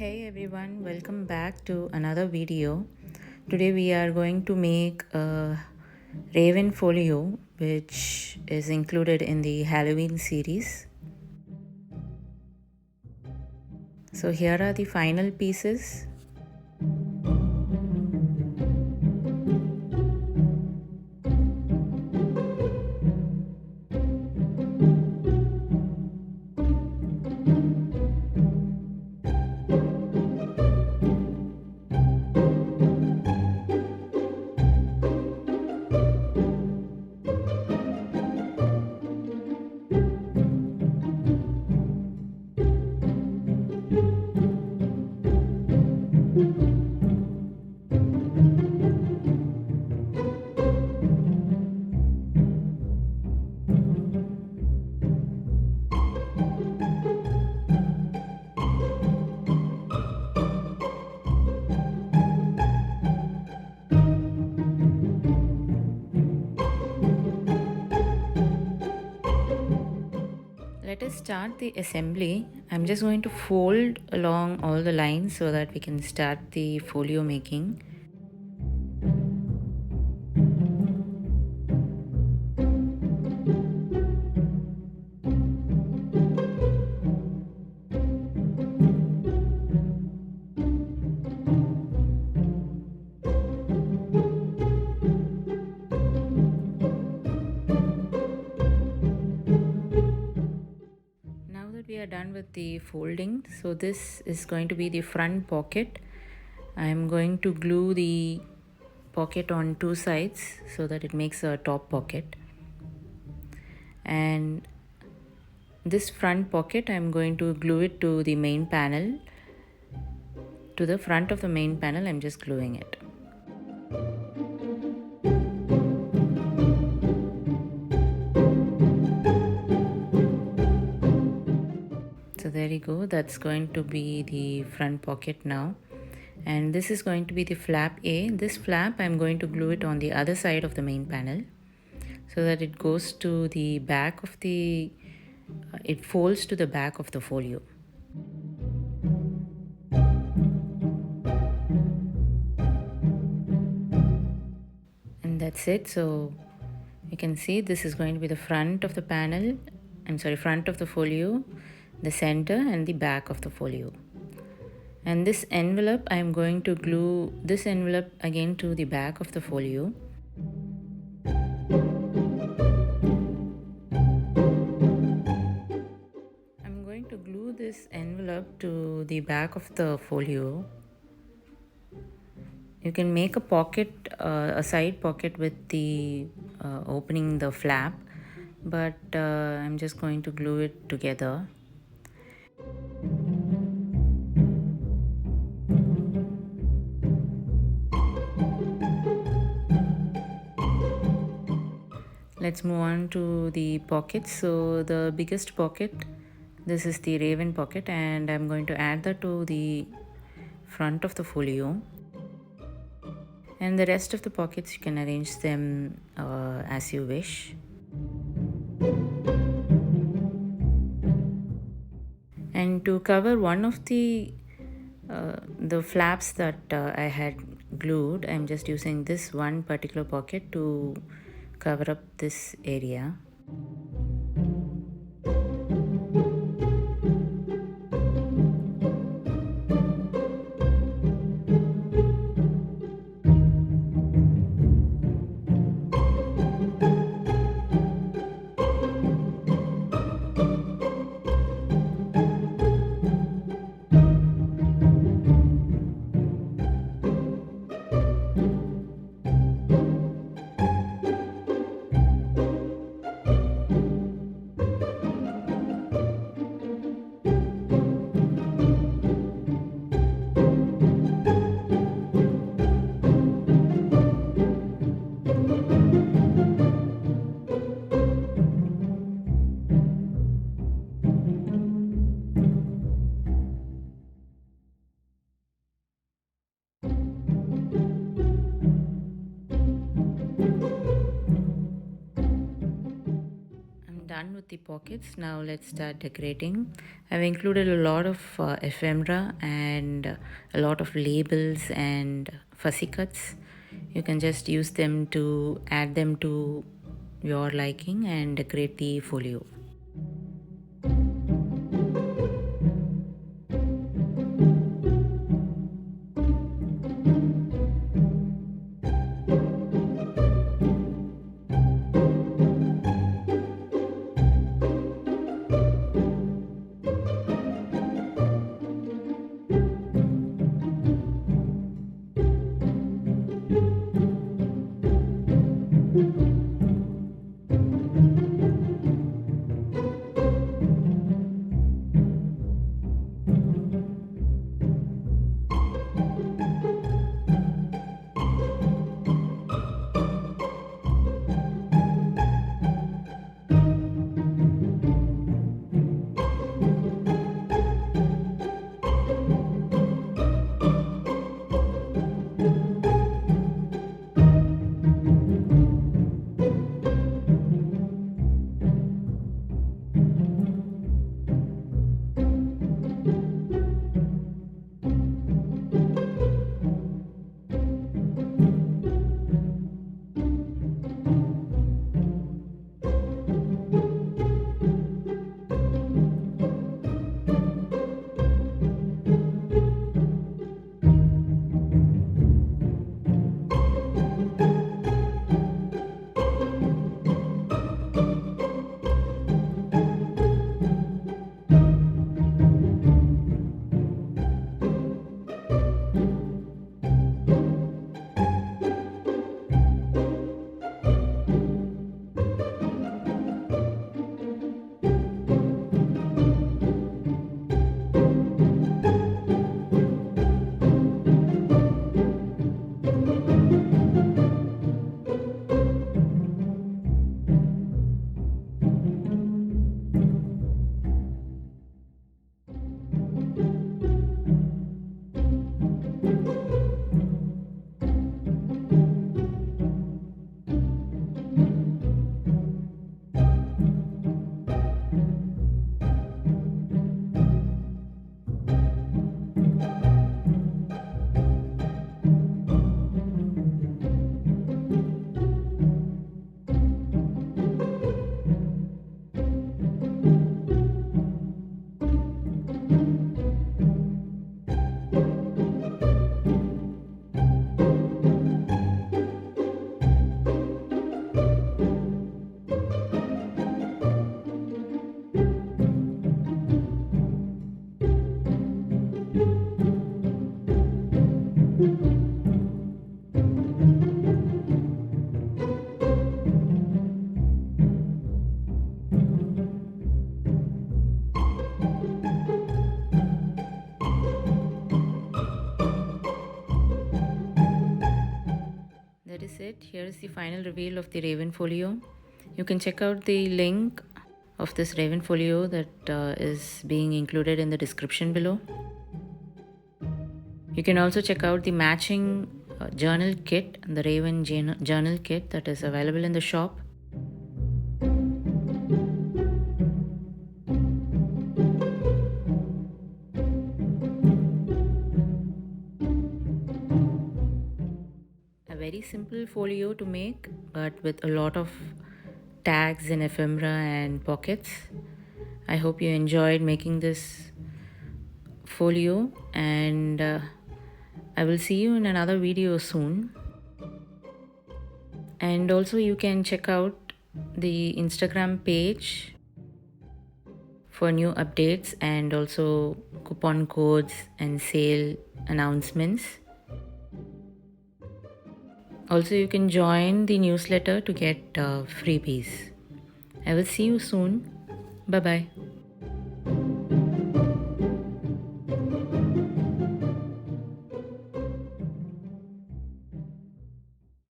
Hey everyone, welcome back to another video. Today we are going to make a Raven Folio which is included in the Halloween series. So here are the final pieces. Let us start the assembly. I'm just going to fold along all the lines so that we can start the folio making. We are done with the folding, so this is going to be the front pocket. I'm going to glue the pocket on two sides so that it makes a top pocket, and this front pocket I'm going to glue it to the main panel. To the front of the main panel I'm just gluing it. So there you go, that's going to be the front pocket now. And this is going to be the flap A. This flap I'm going to glue it on the other side of the main panel so that it goes to the back of the, it folds to the back of the folio. And that's it. So you can see this is going to be the front of the panel, front of the folio, the center and the back of the folio. And this envelope, I'm going to glue this envelope again to the back of the folio. I'm going to glue this envelope to the back of the folio. You can make a pocket, a side pocket with the opening the flap, but I'm just going to glue it together. Let's move on to the pockets. So the biggest pocket, this is the Raven pocket, and I'm going to add that to the front of the folio. And the rest of the pockets you can arrange them as you wish. And to cover one of the flaps that I had glued, I'm just using this one particular pocket to cover up this area. with the pockets. Now let's start decorating. I've included a lot of ephemera and a lot of labels and fussy cuts. You can just use them to add them to your liking and decorate the folio. That is it. Here is the final reveal of the Raven folio. You can check out the link of this Raven folio that is being included in the description below. You can also check out the matching journal kit, the Raven journal kit that is available in the shop. A very simple folio to make, but with a lot of tags and ephemera and pockets. I hope you enjoyed making this folio, and I will see you in another video soon. And also you can check out the Instagram page for new updates and also coupon codes and sale announcements. Also, you can join the newsletter to get freebies. I will see you soon. Bye bye.